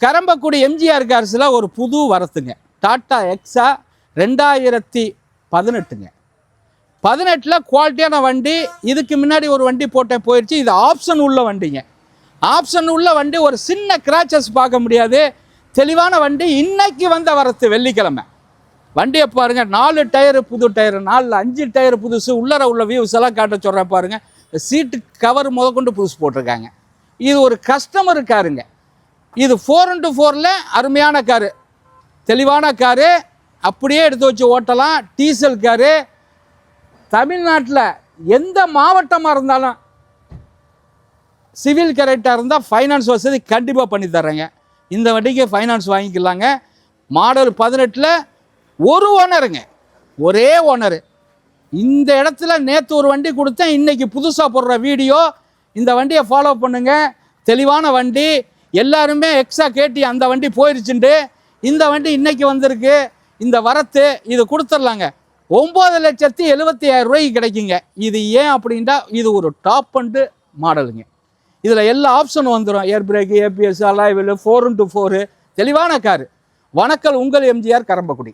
கரம்பக்குடி எம்ஜிஆர் கார்ஸில் ஒரு புது வரத்துங்க. டாட்டா எக்ஸா 2018ங்க. 18ல் குவாலிட்டியான வண்டி. இதுக்கு முன்னாடி ஒரு வண்டி போட்டேன், போயிடுச்சு. இது ஆப்ஷன் உள்ள வண்டிங்க. ஆப்ஷன் உள்ள வண்டி, ஒரு சின்ன கிராச்சஸ் பார்க்க முடியாது. தெளிவான வண்டி. இன்னைக்கு வந்த வரத்து வெள்ளிக்கிழமை. வண்டியை பாருங்க, 4 டயரு புது டயரு, 5 டயரு புதுசு. உள்ளர உள்ள வியூஸ் எல்லாம் காட்ட சொல்கிறேன் பாருங்க. சீட்டு கவர் முதற்கொண்டு புதுசு போட்டிருக்காங்க. இது ஒரு கஸ்டமர் காருங்க. இது 4x4ல் அருமையான காரு, தெளிவான காரு. அப்படியே எடுத்து வச்சு ஓட்டலாம். Diesel car. தமிழ்நாட்டில் எந்த மாவட்டமாக இருந்தாலும் சிவில் கரெக்டாக இருந்தால் ஃபைனான்ஸ் வசதி கண்டிப்பாக பண்ணி தர்றேங்க. இந்த வண்டிக்கு ஃபைனான்ஸ் வாங்கிக்கலாங்க. மாடல் 18ல் ஒரு ஓனருங்க, ஒரே ஓனரு. இந்த இடத்துல நேற்று ஒரு வண்டி கொடுத்தேன், இன்றைக்கி புதுசாக போடுற வீடியோ. இந்த வண்டியை ஃபாலோ பண்ணுங்கள். தெளிவான வண்டி. எல்லாருமே எக்ஸா கேட்டி அந்த வண்டி போயிடுச்சுண்டு. இந்த வண்டி இன்றைக்கி வந்திருக்கு. இந்த வரத்து இது கொடுத்துடலாங்க. 9,70,000 கிடைக்குங்க. இது ஏன் அப்படின்ட்டா, இது ஒரு டாப் அண்டு மாடலுங்க. இதில் எல்லா ஆப்ஷனும் வந்துடும். Air brake, ABS, alloy wheel, 4x4. தெளிவான காரு. வணக்கம், உங்கள் எம்ஜிஆர் கரம்பக்குடி.